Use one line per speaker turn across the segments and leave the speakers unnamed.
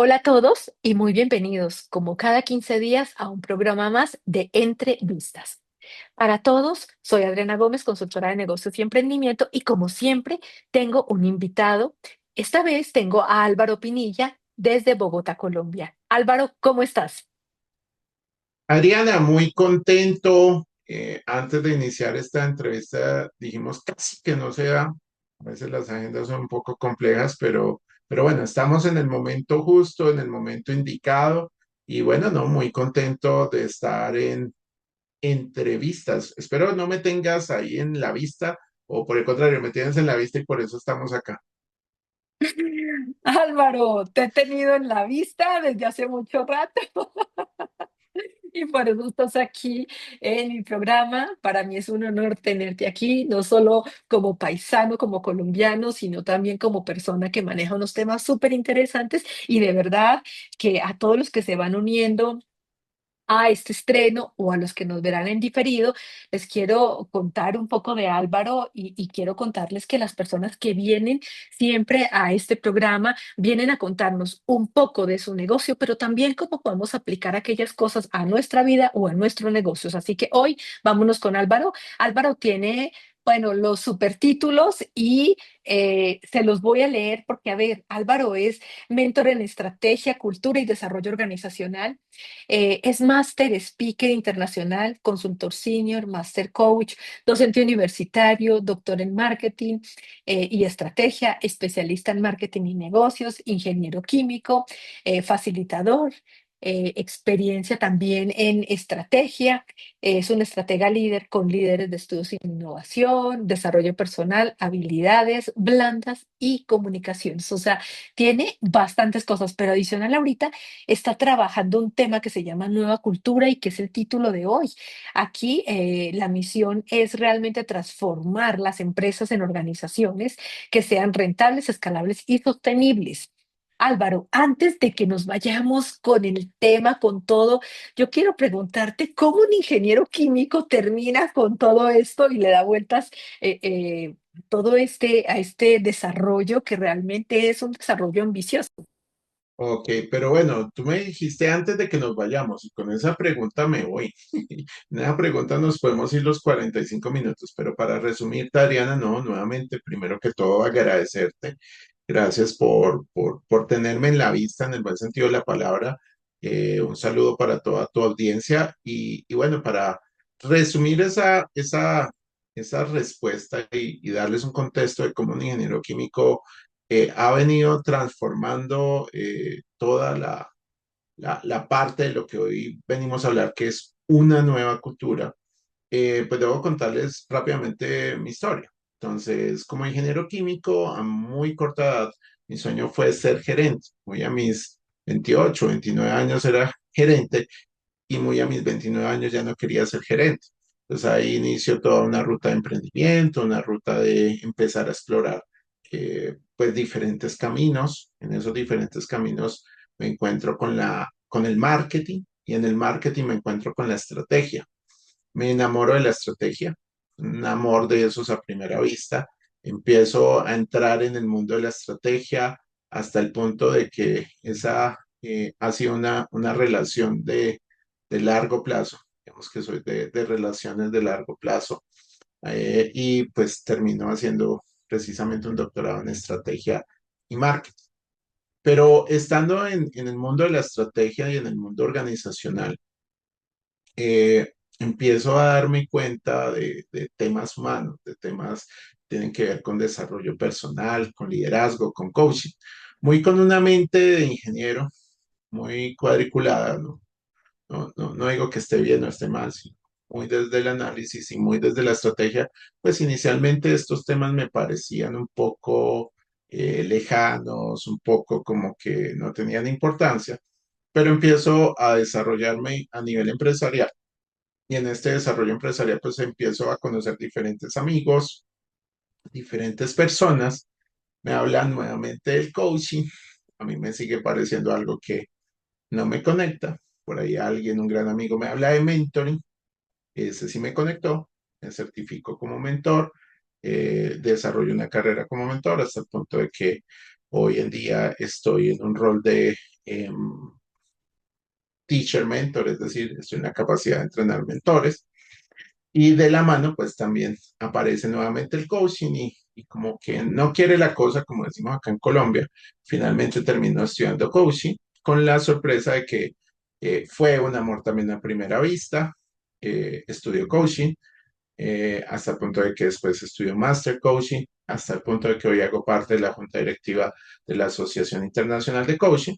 Hola a todos y muy bienvenidos, como cada 15 días, a un programa más de Entrevistas. Para todos, soy Adriana Gómez, consultora de negocios y emprendimiento, y como siempre, tengo un invitado. Esta vez tengo a Álvaro Pinilla desde Bogotá, Colombia. Álvaro, ¿cómo estás?
Adriana, muy contento. Antes de iniciar esta entrevista dijimos casi que no se da. A veces las agendas son un poco complejas, pero bueno, estamos en el momento justo, en el momento indicado. Y bueno, no, muy contento de estar en entrevistas. Espero no me tengas ahí en la vista o por el contrario, me tienes en la vista y por eso estamos acá.
Álvaro, te he tenido en la vista desde hace mucho rato. Y por eso estás aquí en mi programa. Para mí es un honor tenerte aquí, no solo como paisano, como colombiano, sino también como persona que maneja unos temas súper interesantes. Y de verdad que a todos los que se van uniendo a este estreno o a los que nos verán en diferido, les quiero contar un poco de Álvaro y quiero contarles que las personas que vienen siempre a este programa vienen a contarnos un poco de su negocio, pero también cómo podemos aplicar aquellas cosas a nuestra vida o a nuestros negocios. Así que hoy vámonos con Álvaro. Álvaro tiene... Bueno, los supertítulos y se los voy a leer porque, a ver, Álvaro es mentor en estrategia, cultura y desarrollo organizacional. Es Máster Speaker Internacional, consultor senior, Master Coach, docente universitario, doctor en marketing y estrategia, especialista en marketing y negocios, ingeniero químico, facilitador, experiencia también en estrategia. Es un estratega líder con líderes de estudios en innovación, desarrollo personal, habilidades blandas y comunicaciones. O sea, tiene bastantes cosas, pero adicional ahorita está trabajando un tema que se llama Nueva Cultura y que es el título de hoy. Aquí la misión es realmente transformar las empresas en organizaciones que sean rentables, escalables y sostenibles. Álvaro, antes de que nos vayamos con el tema, con todo, yo quiero preguntarte cómo un ingeniero químico termina con todo esto y le da vueltas todo a este desarrollo que realmente es un desarrollo ambicioso.
Ok, pero bueno, tú me dijiste antes de que nos vayamos y con esa pregunta me voy. En esa pregunta nos podemos ir los 45 minutos, pero para resumirte, Adriana, no, nuevamente, primero que todo, agradecerte. Gracias por tenerme en la vista en el buen sentido de la palabra. Un saludo para toda tu audiencia y bueno, para resumir esa respuesta y darles un contexto de cómo un ingeniero químico ha venido transformando toda la parte de lo que hoy venimos a hablar, que es una nueva cultura. Pues debo contarles rápidamente mi historia. Entonces, como ingeniero químico, a muy corta edad, mi sueño fue ser gerente. Muy a mis 28, 29 años era gerente y muy a mis 29 años ya no quería ser gerente. Entonces ahí inició toda una ruta de emprendimiento, una ruta de empezar a explorar pues diferentes caminos. En esos diferentes caminos me encuentro con el marketing y en el marketing me encuentro con la estrategia. Me enamoro de la estrategia, un amor de esos a primera vista. Empiezo a entrar en el mundo de la estrategia hasta el punto de que esa ha sido una relación de largo plazo. Digamos que soy de relaciones de largo plazo y pues termino haciendo precisamente un doctorado en estrategia y marketing. Pero estando en el mundo de la estrategia y en el mundo organizacional, empiezo a darme cuenta de temas humanos, de temas que tienen que ver con desarrollo personal, con liderazgo, con coaching, muy con una mente de ingeniero, muy cuadriculada, ¿no? No digo que esté bien o esté mal, sino muy desde el análisis y muy desde la estrategia, pues inicialmente estos temas me parecían un poco lejanos, un poco como que no tenían importancia, pero empiezo a desarrollarme a nivel empresarial y en este desarrollo empresarial, pues empiezo a conocer diferentes amigos, diferentes personas. Me hablan nuevamente del coaching. A mí me sigue pareciendo algo que no me conecta. Por ahí alguien, un gran amigo, me habla de mentoring. Ese sí me conectó. Me certifico como mentor. Desarrollo una carrera como mentor hasta el punto de que hoy en día estoy en un rol de teacher mentor, es decir, estoy en la capacidad de entrenar mentores. Y de la mano, pues también aparece nuevamente el coaching y como que no quiere la cosa, como decimos acá en Colombia, finalmente terminó estudiando coaching con la sorpresa de que fue un amor también a primera vista, estudió coaching, hasta el punto de que después estudió master coaching, hasta el punto de que hoy hago parte de la junta directiva de la Asociación Internacional de Coaching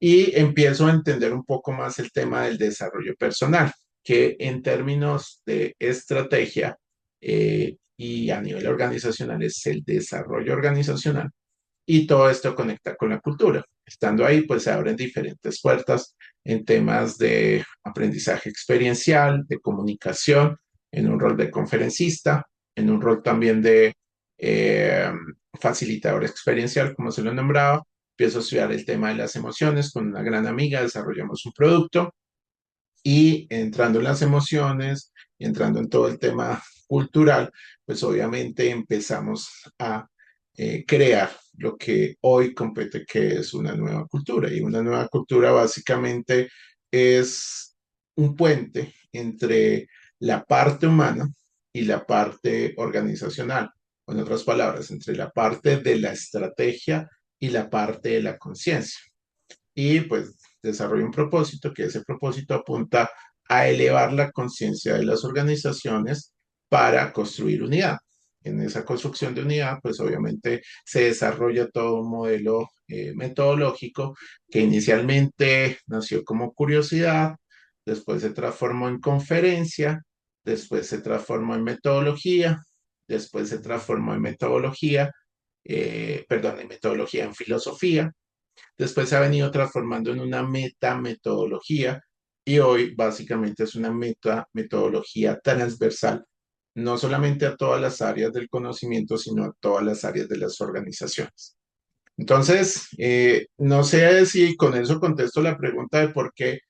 y empiezo a entender un poco más el tema del desarrollo personal, que en términos de estrategia y a nivel organizacional es el desarrollo organizacional y todo esto conecta con la cultura. Estando ahí, pues se abren diferentes puertas en temas de aprendizaje experiencial, de comunicación, en un rol de conferencista, en un rol también de eh, facilitador experiencial, como se lo nombraba. Empiezo a estudiar el tema de las emociones con una gran amiga, desarrollamos un producto y entrando en las emociones y entrando en todo el tema cultural, pues obviamente empezamos a crear lo que hoy compete, que es una nueva cultura. Y una nueva cultura básicamente es un puente entre la parte humana y la parte organizacional. O en otras palabras, entre la parte de la estrategia y la parte de la conciencia y pues desarrolla un propósito, que ese propósito apunta a elevar la conciencia de las organizaciones para construir unidad. En esa construcción de unidad, pues obviamente se desarrolla todo un modelo metodológico que inicialmente nació como curiosidad, después se transformó en conferencia, después se transformó en metodología, después se transformó en metodología, perdón, en metodología en filosofía. Después se ha venido transformando en una metametodología y hoy básicamente es una metametodología transversal, no solamente a todas las áreas del conocimiento, sino a todas las áreas de las organizaciones. Entonces, no sé si con eso contesto la pregunta de por qué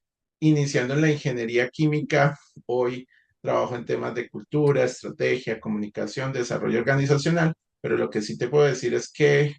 iniciando en la ingeniería química, hoy trabajo en temas de cultura, estrategia, comunicación, desarrollo organizacional, pero lo que sí te puedo decir es que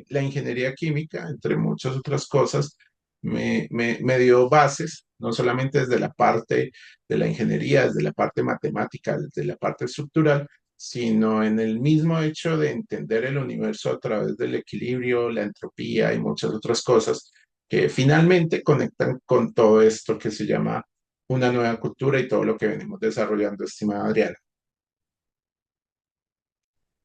la ingeniería química, entre muchas otras cosas, me dio bases, no solamente desde la parte de la ingeniería, desde la parte matemática, desde la parte estructural, sino en el mismo hecho de entender el universo a través del equilibrio, la entropía y muchas otras cosas que finalmente conectan con todo esto que se llama una nueva cultura y todo lo que venimos desarrollando, estimada Adriana.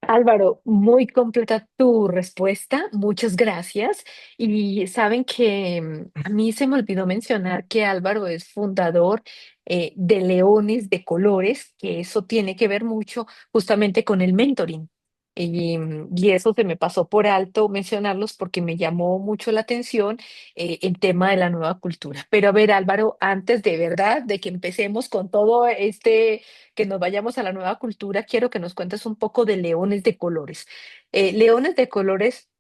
Álvaro, muy completa tu respuesta, muchas gracias. Y saben que a mí se me olvidó mencionar que Álvaro es fundador de Leones de Colores, que eso tiene que ver mucho justamente con el mentoring. Y eso se me pasó por alto mencionarlos porque me llamó mucho la atención el tema de la nueva cultura. Pero a ver, Álvaro, antes de verdad, de que empecemos con todo este que nos vayamos a la nueva cultura, quiero que nos cuentes un poco de Leones de Colores. Leones de Colores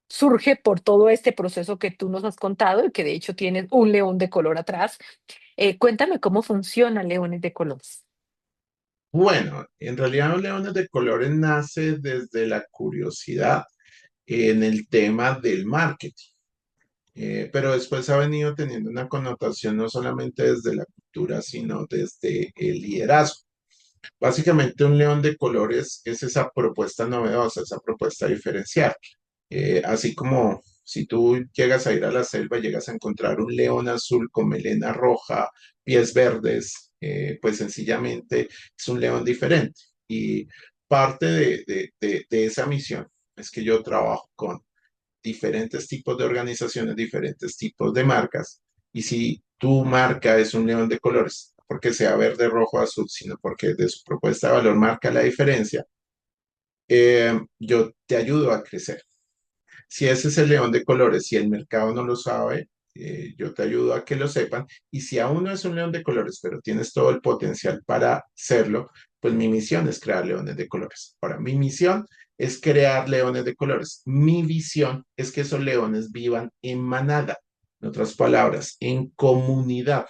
surge por todo este proceso que tú nos has contado y que de hecho tienes un león de color atrás. Cuéntame cómo funciona Leones de Colores.
Bueno, en realidad los Leones de Colores nace desde la curiosidad en el tema del marketing. Pero después ha venido teniendo una connotación no solamente desde la cultura, sino desde el liderazgo. Básicamente un león de colores es esa propuesta novedosa, esa propuesta diferencial. Así como si tú llegas a ir a la selva, llegas a encontrar un león azul con melena roja, pies verdes, pues sencillamente es un león diferente. Y parte de esa misión es que yo trabajo con diferentes tipos de organizaciones, diferentes tipos de marcas. Y si tu marca es un león de colores, no porque sea verde, rojo, azul, sino porque de su propuesta de valor marca la diferencia, yo te ayudo a crecer. Si ese es el león de colores, si el mercado no lo sabe, yo te ayudo a que lo sepan. Y si aún no es un león de colores, pero tienes todo el potencial para serlo, pues mi misión es crear leones de colores. Ahora, mi misión es crear leones de colores. Mi visión es que esos leones vivan en manada. En otras palabras, en comunidad,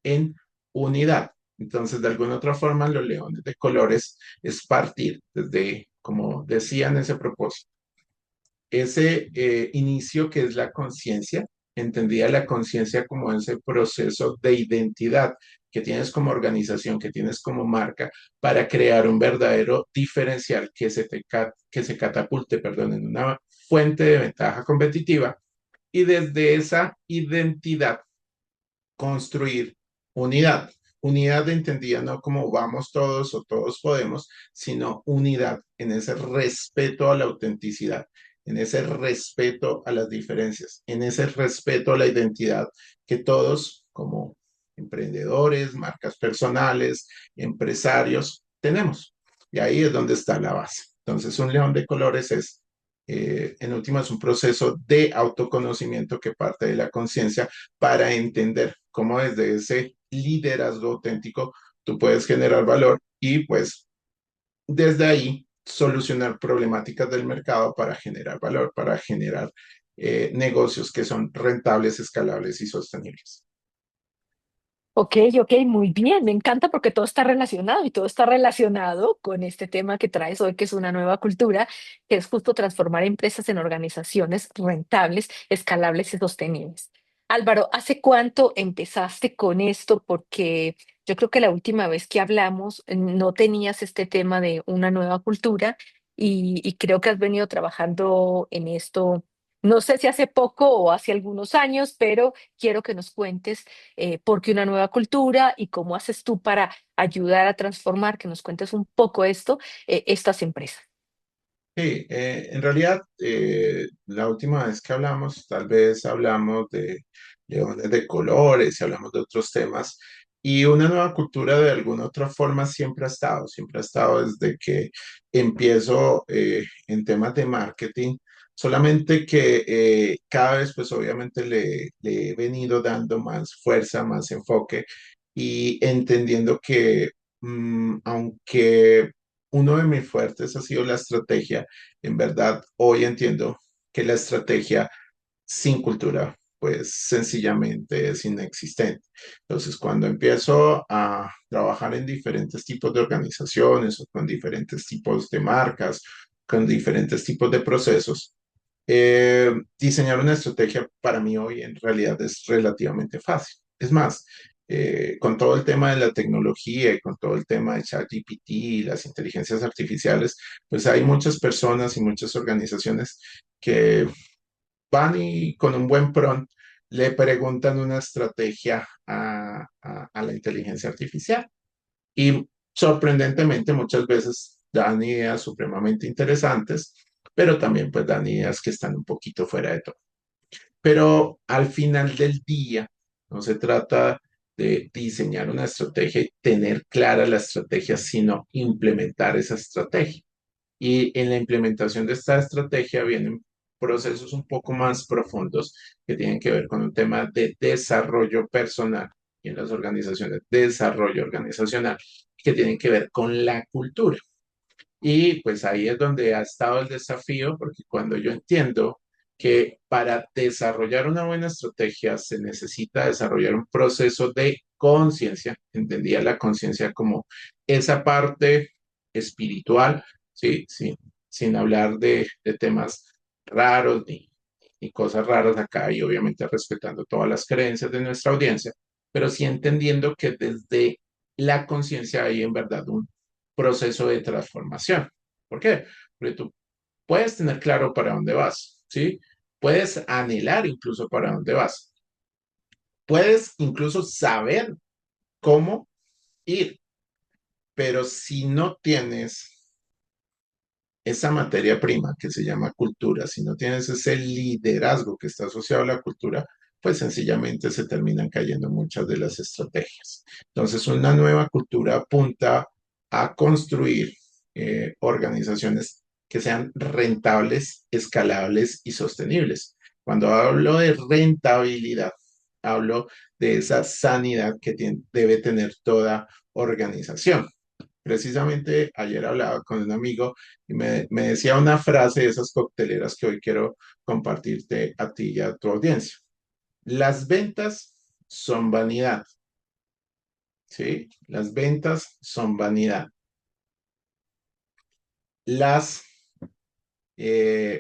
en unidad. Entonces, de alguna otra forma, los leones de colores es partir desde, como decía en ese propósito, ese inicio que es la conciencia, entendía la conciencia como ese proceso de identidad que tienes como organización, que tienes como marca, para crear un verdadero diferencial que se catapulte, perdón, en una fuente de ventaja competitiva y desde esa identidad construir unidad. Unidad entendida no como vamos todos o todos podemos, sino unidad en ese respeto a la autenticidad, en ese respeto a las diferencias, en ese respeto a la identidad que todos como emprendedores, marcas personales, empresarios tenemos. Y ahí es donde está la base. Entonces, un león de colores es, en última, es un proceso de autoconocimiento que parte de la conciencia para entender cómo desde ese liderazgo auténtico tú puedes generar valor y pues desde ahí solucionar problemáticas del mercado para generar valor, para generar negocios que son rentables, escalables y sostenibles.
Ok, ok, muy bien, me encanta porque todo está relacionado y todo está relacionado con este tema que traes hoy, que es una nueva cultura, que es justo transformar empresas en organizaciones rentables, escalables y sostenibles. Álvaro, ¿hace cuánto empezaste con esto? Porque yo creo que la última vez que hablamos no tenías este tema de una nueva cultura y creo que has venido trabajando en esto, no sé si hace poco o hace algunos años, pero quiero que nos cuentes por qué una nueva cultura y cómo haces tú para ayudar a transformar, que nos cuentes un poco esto, estas empresas.
Sí, en realidad, la última vez que hablamos, tal vez hablamos de leones de colores y hablamos de otros temas, y una nueva cultura de alguna otra forma siempre ha estado desde que empiezo en temas de marketing, solamente que cada vez, pues obviamente le he venido dando más fuerza, más enfoque y entendiendo que aunque uno de mis fuertes ha sido la estrategia, en verdad, hoy entiendo que la estrategia sin cultura, pues sencillamente es inexistente. Entonces, cuando empiezo a trabajar en diferentes tipos de organizaciones o con diferentes tipos de marcas, con diferentes tipos de procesos, diseñar una estrategia para mí hoy en realidad es relativamente fácil. Es más, con todo el tema de la tecnología y con todo el tema de ChatGPT y las inteligencias artificiales, pues hay muchas personas y muchas organizaciones que van y con un buen prompt le preguntan una estrategia a la inteligencia artificial. Y sorprendentemente muchas veces dan ideas supremamente interesantes, pero también pues dan ideas que están un poquito fuera de todo. Pero al final del día no se trata de diseñar una estrategia y tener clara la estrategia, sino implementar esa estrategia. Y en la implementación de esta estrategia vienen procesos un poco más profundos que tienen que ver con un tema de desarrollo personal y en las organizaciones, desarrollo organizacional, que tienen que ver con la cultura. Y pues ahí es donde ha estado el desafío, porque cuando yo entiendo que para desarrollar una buena estrategia se necesita desarrollar un proceso de conciencia, entendía la conciencia como esa parte espiritual, ¿sí? Sí, sin hablar de temas raros ni cosas raras acá y obviamente respetando todas las creencias de nuestra audiencia, pero sí entendiendo que desde la conciencia hay en verdad un proceso de transformación. ¿Por qué? Porque tú puedes tener claro para dónde vas, ¿sí? Puedes anhelar incluso para dónde vas. Puedes incluso saber cómo ir, pero si no tienes esa materia prima que se llama cultura, si no tienes ese liderazgo que está asociado a la cultura, pues sencillamente se terminan cayendo muchas de las estrategias. Entonces, una nueva cultura apunta a construir organizaciones que sean rentables, escalables y sostenibles. Cuando hablo de rentabilidad, hablo de esa sanidad que debe tener toda organización. Precisamente ayer hablaba con un amigo y me decía una frase de esas cocteleras que hoy quiero compartirte a ti y a tu audiencia. Las ventas son vanidad, ¿sí? Las ventas son vanidad.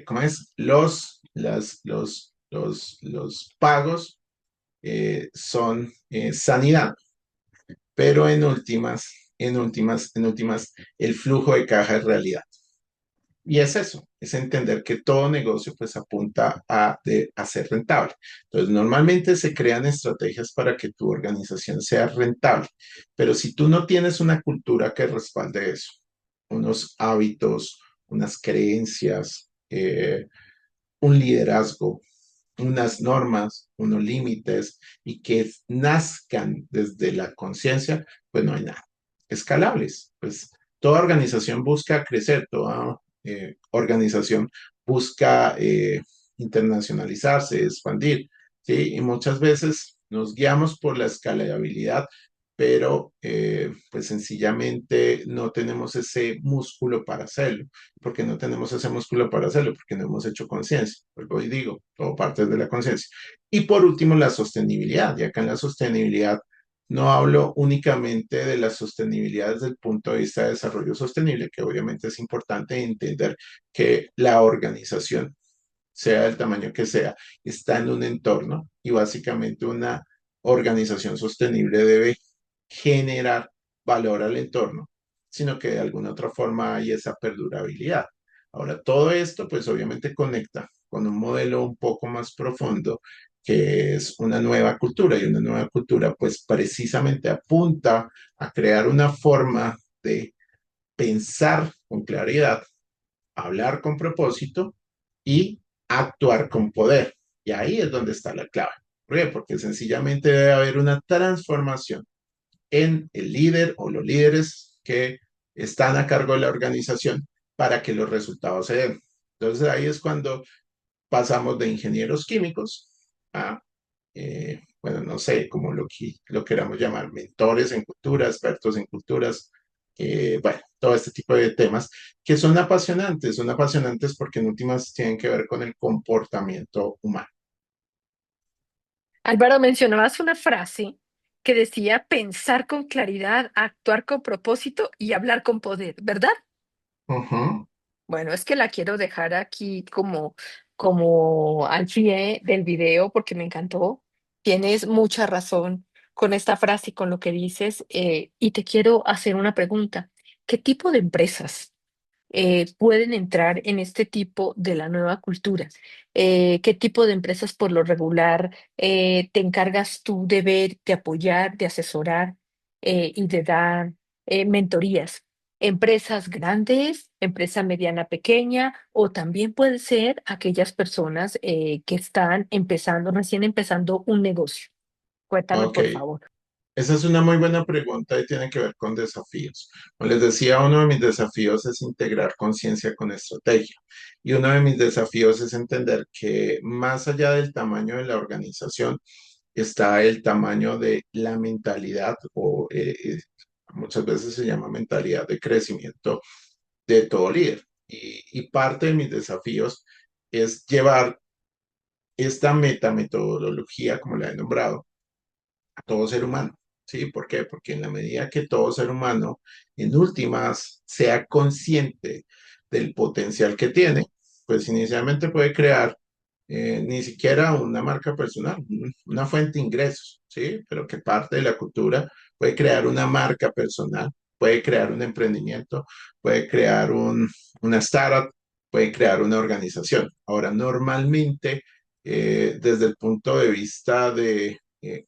¿Cómo es? Los los pagos son sanidad, pero en últimas, el flujo de caja es realidad. Y es eso, es entender que todo negocio pues apunta a ser rentable. Entonces, normalmente se crean estrategias para que tu organización sea rentable, pero si tú no tienes una cultura que respalde eso, unos hábitos, unas creencias, un liderazgo, unas normas, unos límites y que nazcan desde la conciencia, pues no hay nada. Escalables, pues toda organización busca crecer, toda organización busca internacionalizarse, expandir, ¿sí? Y muchas veces nos guiamos por la escalabilidad, pero pues sencillamente no tenemos ese músculo para hacerlo. ¿Por qué no tenemos ese músculo para hacerlo? Porque no hemos hecho conciencia. Porque hoy digo, todo parte de la conciencia. Y por último, la sostenibilidad. Y acá en la sostenibilidad no hablo únicamente de la sostenibilidad desde el punto de vista de desarrollo sostenible, que obviamente es importante entender que la organización, sea del tamaño que sea, está en un entorno y básicamente una organización sostenible debe generar valor al entorno, sino que de alguna otra forma hay esa perdurabilidad. Ahora, todo esto pues obviamente conecta con un modelo un poco más profundo que es una nueva cultura y una nueva cultura pues precisamente apunta a crear una forma de pensar con claridad, hablar con propósito y actuar con poder. Y ahí es donde está la clave. ¿Por qué? Porque sencillamente debe haber una transformación en el líder o los líderes que están a cargo de la organización para que los resultados se den. Entonces ahí es cuando pasamos de ingenieros químicos a, bueno, no sé, como lo queramos llamar, mentores en cultura, expertos en culturas, bueno, todo este tipo de temas que son apasionantes porque en últimas tienen que ver con el comportamiento humano.
Álvaro, mencionabas una frase que decía pensar con claridad, actuar con propósito y hablar con poder, ¿verdad?
Ujú.
Bueno, es que la quiero dejar aquí como al pie del video porque me encantó. Tienes mucha razón con esta frase y con lo que dices. Y te quiero hacer una pregunta. ¿Qué tipo de empresas pueden entrar en este tipo de la nueva cultura? ¿Qué tipo de empresas por lo regular te encargas tú de ver, de apoyar, de asesorar y de dar mentorías? ¿Empresas grandes, empresa mediana, pequeña, o también puede ser aquellas personas que están empezando, recién empezando un negocio? Cuéntame,
Ok,
por favor.
esa es una muy buena pregunta y tiene que ver con desafíos. Como les decía, uno de mis desafíos es integrar conciencia con estrategia. Y uno de mis desafíos es entender que más allá del tamaño de la organización está el tamaño de la mentalidad o muchas veces se llama mentalidad de crecimiento de todo líder. Y parte de mis desafíos es llevar esta metametodología, como la he nombrado, a todo ser humano. ¿Sí? ¿Por qué? Porque en la medida que todo ser humano, en últimas, sea consciente del potencial que tiene, pues inicialmente puede crear ni siquiera una marca personal, una fuente de ingresos, ¿sí? Pero que parte de la cultura puede crear una marca personal, puede crear un emprendimiento, puede crear una startup, puede crear una organización. Ahora, normalmente, desde el punto de vista de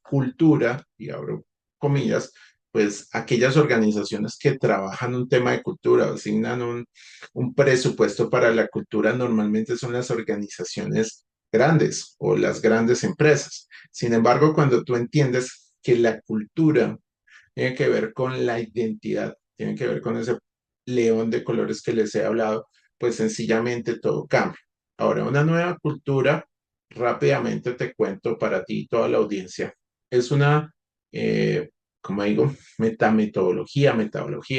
cultura, y abro comillas, pues aquellas organizaciones que trabajan un tema de cultura o asignan un presupuesto para la cultura normalmente son las organizaciones grandes o las grandes empresas. Sin embargo, cuando tú entiendes que la cultura tiene que ver con la identidad, tiene que ver con ese león de colores que les he hablado, pues sencillamente todo cambia. Ahora, una nueva cultura, rápidamente te cuento para ti y toda la audiencia, es una, como digo, metodología,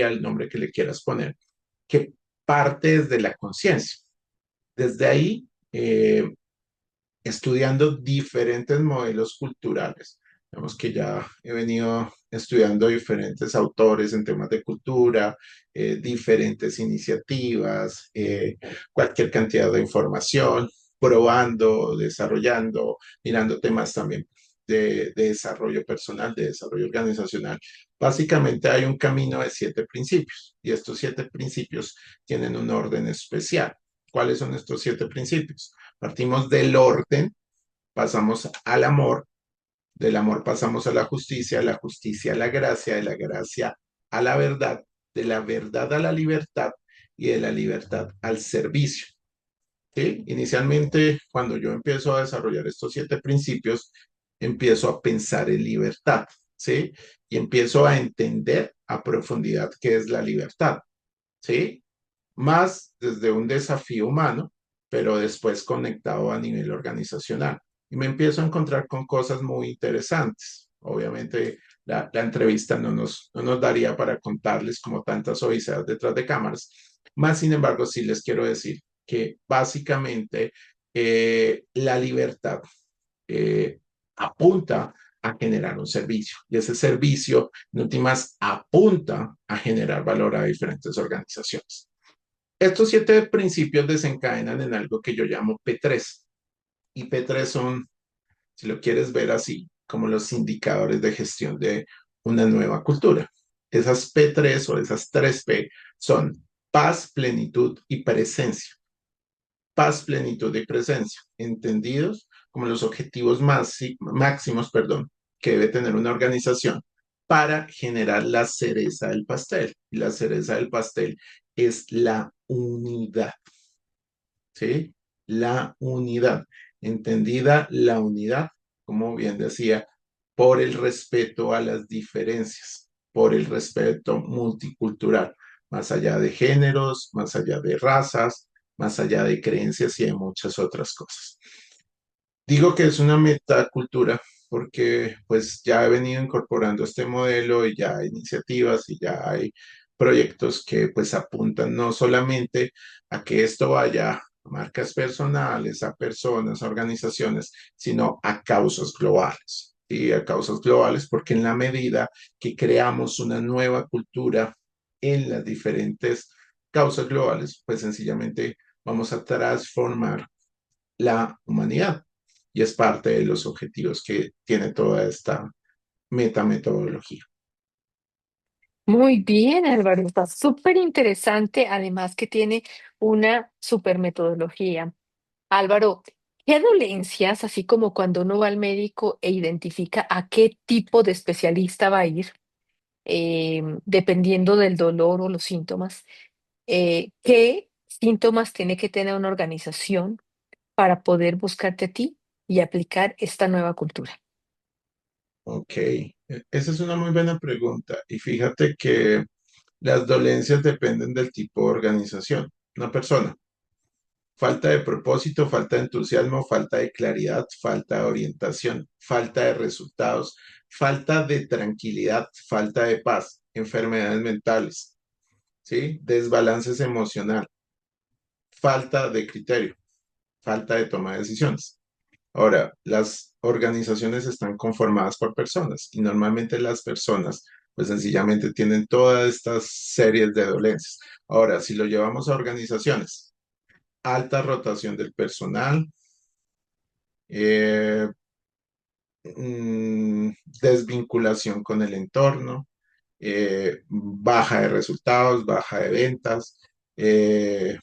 el nombre que le quieras poner, que parte desde la conciencia. Desde ahí, estudiando diferentes modelos culturales. Digamos que ya he venido estudiando diferentes autores en temas de cultura, diferentes iniciativas, cualquier cantidad de información. probando, desarrollando, mirando temas también de desarrollo personal, de desarrollo organizacional. Básicamente hay un camino de 7 principios y estos 7 principios tienen un orden especial. ¿Cuáles son estos 7 principios? Partimos del orden, pasamos al amor, del amor pasamos a la justicia a la gracia, de la gracia a la verdad, de la verdad a la libertad y de la libertad al servicio. ¿Sí? Inicialmente, cuando yo empiezo a desarrollar estos 7 principios, empiezo a pensar en libertad, ¿sí? Y empiezo a entender a profundidad qué es la libertad, ¿sí? Más desde un desafío humano, pero después conectado a nivel organizacional. Y me empiezo a encontrar con cosas muy interesantes. Obviamente, la entrevista no nos daría para contarles como tantas odiseas detrás de cámaras. Más sin embargo, sí les quiero decir que básicamente la libertad eh, apunta a generar un servicio y ese servicio, en últimas, apunta a generar valor a diferentes organizaciones. Estos 7 principios desencadenan en algo que yo llamo P3. Y P3 son, si lo quieres ver así, como los indicadores de gestión de una nueva cultura. Esas P3 o esas 3P son paz, plenitud y presencia. Paz, plenitud y presencia, entendidos como los objetivos máximos, perdón, que debe tener una organización para generar la cereza del pastel. Y la cereza del pastel es la unidad. ¿Sí? La unidad. Entendida la unidad, como bien decía, por el respeto a las diferencias, por el respeto multicultural, más allá de géneros, más allá de razas, más allá de creencias y de muchas otras cosas. Digo que es una metacultura porque pues ya he venido incorporando este modelo y ya hay iniciativas y ya hay proyectos que pues apuntan no solamente a que esto vaya a marcas personales, a personas, a organizaciones, sino a causas globales. Y a causas globales porque en la medida que creamos una nueva cultura en las diferentes causas globales, pues sencillamente vamos a transformar la humanidad. Y es parte de los objetivos que tiene toda esta metametodología.
Muy bien, Álvaro, está súper interesante, además que tiene una súper metodología. Álvaro, ¿qué dolencias, así como cuando uno va al médico e identifica a qué tipo de especialista va a ir, dependiendo del dolor o los síntomas, qué síntomas tiene que tener una organización para poder buscarte a ti y aplicar esta nueva cultura?
Ok, esa es una muy buena pregunta. Y fíjate que las dolencias dependen del tipo de organización. Una persona, falta de propósito, falta de entusiasmo, falta de claridad, falta de orientación, falta de resultados, falta de tranquilidad, falta de paz, enfermedades mentales, ¿sí? Desbalances emocional, falta de criterio, falta de toma de decisiones. Ahora, las organizaciones están conformadas por personas y normalmente las personas pues sencillamente tienen todas estas series de dolencias. Ahora, si lo llevamos a organizaciones, alta rotación del personal, eh, desvinculación con el entorno, baja de resultados, baja de ventas, eh,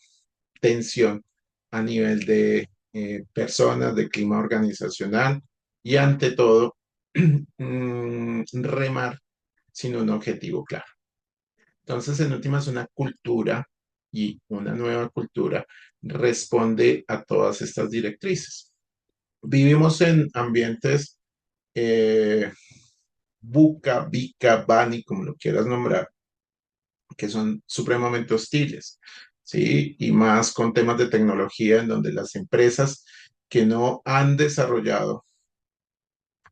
tensión a nivel de personas, de clima organizacional y ante todo, remar sin un objetivo claro. Entonces, en últimas, una cultura y una nueva cultura responde a todas estas directrices. Vivimos en ambientes buca, bica, bani, como lo quieras nombrar, que son supremamente hostiles, ¿sí? Y más con temas de tecnología en donde las empresas que no han desarrollado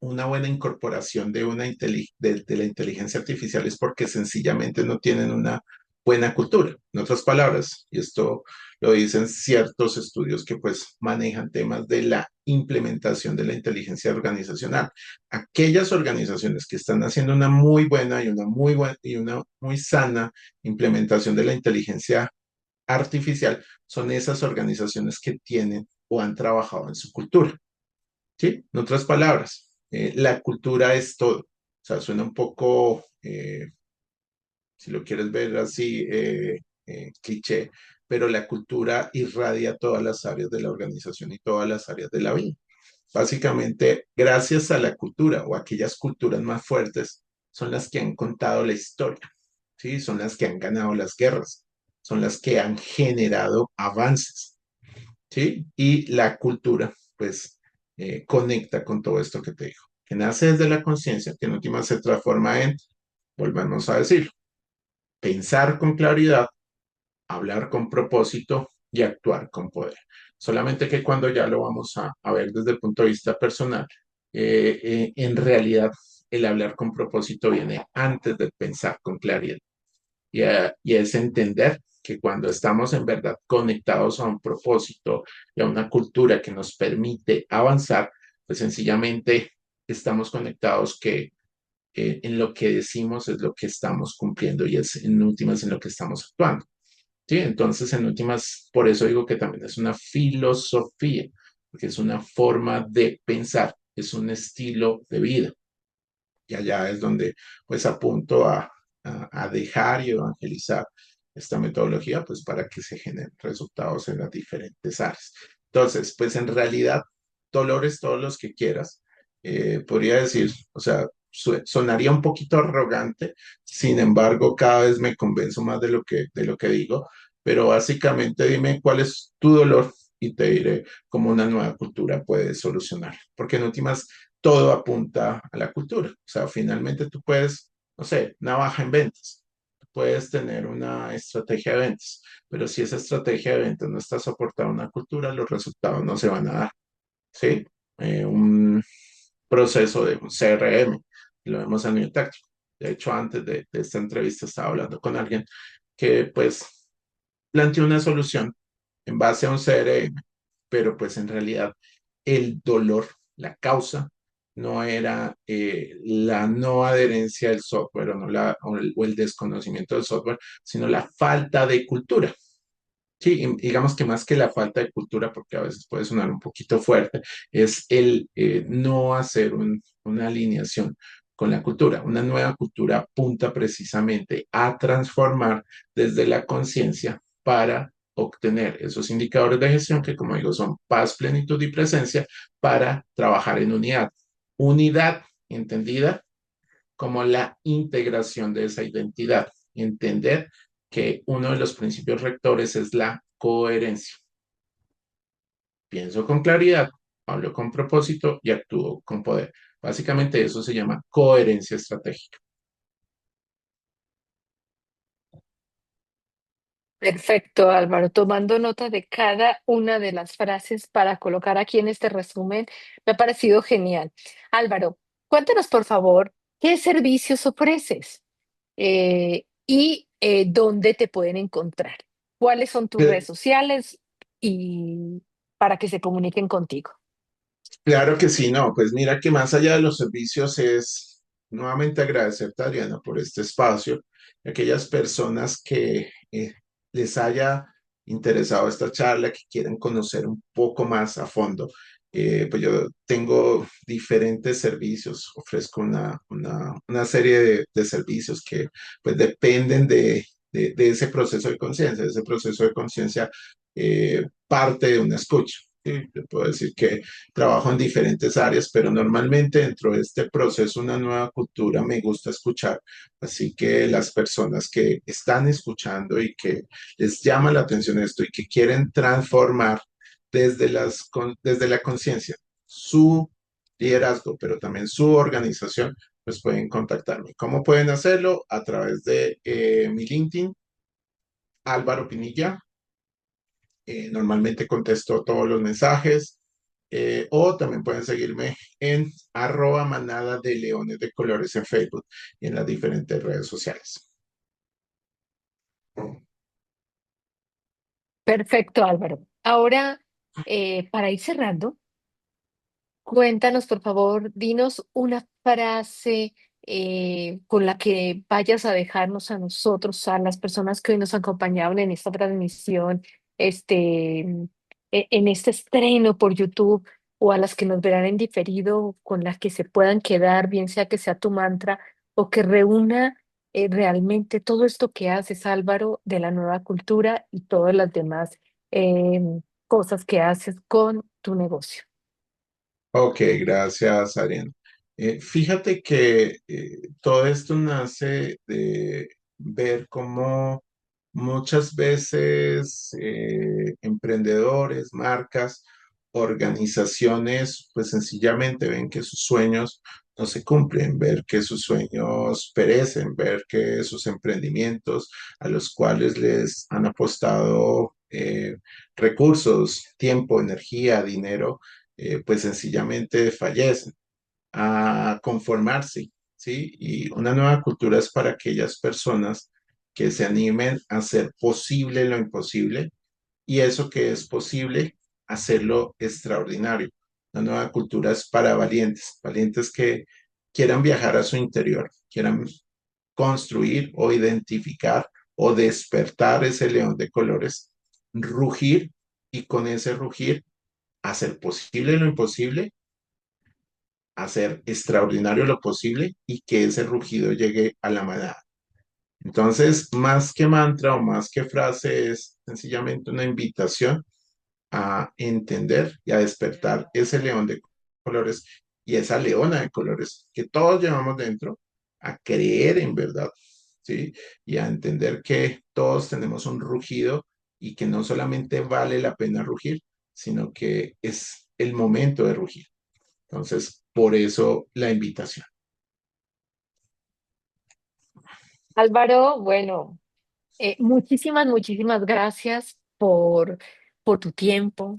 una buena incorporación de la inteligencia artificial es porque sencillamente no tienen una buena cultura. En otras palabras, y esto lo dicen ciertos estudios que pues manejan temas de la implementación de la inteligencia organizacional. Aquellas organizaciones que están haciendo una muy buena y una muy sana implementación de la inteligencia artificial son esas organizaciones que tienen o han trabajado en su cultura. ¿Sí? En otras palabras, la cultura es todo. O sea, suena un poco, si lo quieres ver así, cliché, pero la cultura irradia todas las áreas de la organización y todas las áreas de la vida. Básicamente, gracias a la cultura o aquellas culturas más fuertes, son las que han contado la historia, ¿sí? Son las que han ganado las guerras, son las que han generado avances, ¿sí? Y la cultura, pues, conecta con todo esto que te digo, que nace desde la conciencia, que en última se transforma en, volvemos a decir, pensar con claridad, hablar con propósito y actuar con poder. Solamente que cuando ya lo vamos a ver desde el punto de vista personal, en realidad el hablar con propósito viene antes de pensar con claridad. Y es entender que cuando estamos en verdad conectados a un propósito y a una cultura que nos permite avanzar, pues sencillamente estamos conectados que en lo que decimos es lo que estamos cumpliendo y es en últimas en lo que estamos actuando. ¿Sí? Entonces, en últimas, por eso digo que también es una filosofía, porque es una forma de pensar, es un estilo de vida. Y allá es donde pues apunto a dejar y evangelizar esta metodología pues para que se generen resultados en las diferentes áreas. Entonces, pues en realidad, dolores todos los que quieras. Podría decir, o sea, sonaría un poquito arrogante, sin embargo, cada vez me convenzo más de lo que digo, pero básicamente dime cuál es tu dolor y te diré cómo una nueva cultura puede solucionar. Porque en últimas, todo apunta a la cultura. O sea, finalmente tú puedes, no sé, una baja en ventas, puedes tener una estrategia de ventas, pero si esa estrategia de ventas no está soportada a una cultura, los resultados no se van a dar, ¿sí? Un proceso de un CRM, lo vemos a nivel táctico. De hecho, antes de esta entrevista estaba hablando con alguien que pues planteó una solución en base a un CRM, pero pues en realidad el dolor, la causa, no era la no adherencia del software o el desconocimiento del software, sino la falta de cultura. Sí, y digamos que más que la falta de cultura, porque a veces puede sonar un poquito fuerte, es el no hacer una alineación con la cultura. Una nueva cultura apunta precisamente a transformar desde la conciencia para obtener esos indicadores de gestión que, como digo, son paz, plenitud y presencia para trabajar en unidad. Unidad entendida como la integración de esa identidad. Entender que uno de los principios rectores es la coherencia. Pienso con claridad, hablo con propósito y actúo con poder. Básicamente eso se llama coherencia estratégica.
Perfecto, Álvaro. Tomando nota de cada una de las frases para colocar aquí en este resumen, me ha parecido genial. Álvaro, cuéntanos por favor, ¿qué servicios ofreces? Y dónde te pueden encontrar. ¿Cuáles son tus redes sociales y para que se comuniquen contigo?
Claro que sí, no, pues mira que más allá de los servicios es nuevamente agradecerte, Adriana, por este espacio, aquellas personas que les haya interesado esta charla, que quieran conocer un poco más a fondo. Pues yo tengo diferentes servicios, ofrezco una serie de servicios que pues dependen de ese proceso de conciencia. Ese proceso de conciencia parte de una escucha. Sí, te puedo decir que trabajo en diferentes áreas, pero normalmente dentro de este proceso, una nueva cultura me gusta escuchar. Así que las personas que están escuchando y que les llama la atención esto y que quieren transformar desde la conciencia su liderazgo, pero también su organización, pues pueden contactarme. ¿Cómo pueden hacerlo? A través de mi LinkedIn, Álvaro Pinilla. Normalmente contesto todos los mensajes. O también pueden seguirme en @manada de leones de colores en Facebook y en las diferentes redes sociales.
Perfecto, Álvaro. Ahora, para ir cerrando, cuéntanos, por favor, dinos una frase con la que vayas a dejarnos a nosotros, a las personas que hoy nos acompañaron en esta transmisión, este, en este estreno por YouTube o a las que nos verán en diferido, con las que se puedan quedar, bien sea que sea tu mantra o que reúna realmente todo esto que haces, Álvaro, de la nueva cultura y todas las demás eh, cosas que haces con tu negocio.
Ok, gracias, Ariana. Fíjate que todo esto nace de ver cómo muchas veces emprendedores, marcas, organizaciones, pues sencillamente ven que sus sueños no se cumplen, ver que sus sueños perecen, ver que sus emprendimientos a los cuales les han apostado recursos, tiempo, energía, dinero, pues sencillamente fallecen a conformarse, ¿sí? Y una nueva cultura es para aquellas personas que se animen a hacer posible lo imposible y eso que es posible, hacerlo extraordinario. La nueva cultura es para valientes, valientes que quieran viajar a su interior, quieran construir o identificar o despertar ese león de colores, rugir y con ese rugir hacer posible lo imposible, hacer extraordinario lo posible y que ese rugido llegue a la manada. Entonces, más que mantra o más que frase, es sencillamente una invitación a entender y a despertar ese león de colores y esa leona de colores que todos llevamos dentro, a creer en verdad, ¿sí? Y a entender que todos tenemos un rugido y que no solamente vale la pena rugir, sino que es el momento de rugir. Entonces, por eso la invitación.
Álvaro, bueno. Muchísimas, muchísimas gracias por tu tiempo,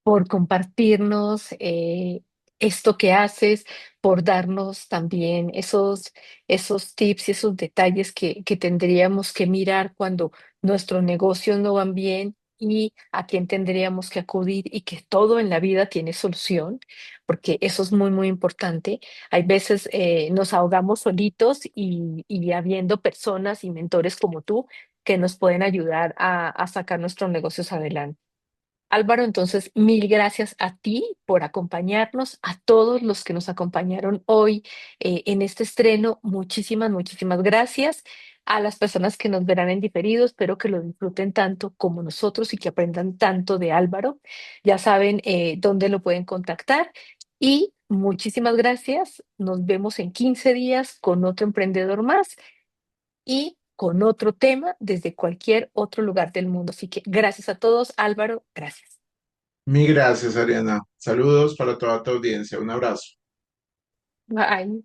por compartirnos esto que haces, por darnos también esos tips y esos detalles que tendríamos que mirar cuando nuestros negocios no van bien y a quién tendríamos que acudir y que todo en la vida tiene solución, porque eso es muy, muy importante. Hay veces nos ahogamos solitos y habiendo personas y mentores como tú que nos pueden ayudar a sacar nuestros negocios adelante. Álvaro, entonces, mil gracias a ti por acompañarnos, a todos los que nos acompañaron hoy en este estreno. Muchísimas, muchísimas gracias. A las personas que nos verán en diferido, espero que lo disfruten tanto como nosotros y que aprendan tanto de Álvaro. Ya saben dónde lo pueden contactar. Y muchísimas gracias. Nos vemos en 15 días con otro emprendedor más y con otro tema desde cualquier otro lugar del mundo. Así que gracias a todos, Álvaro, gracias.
Mil gracias, Ariana. Saludos para toda tu audiencia. Un abrazo.
Bye.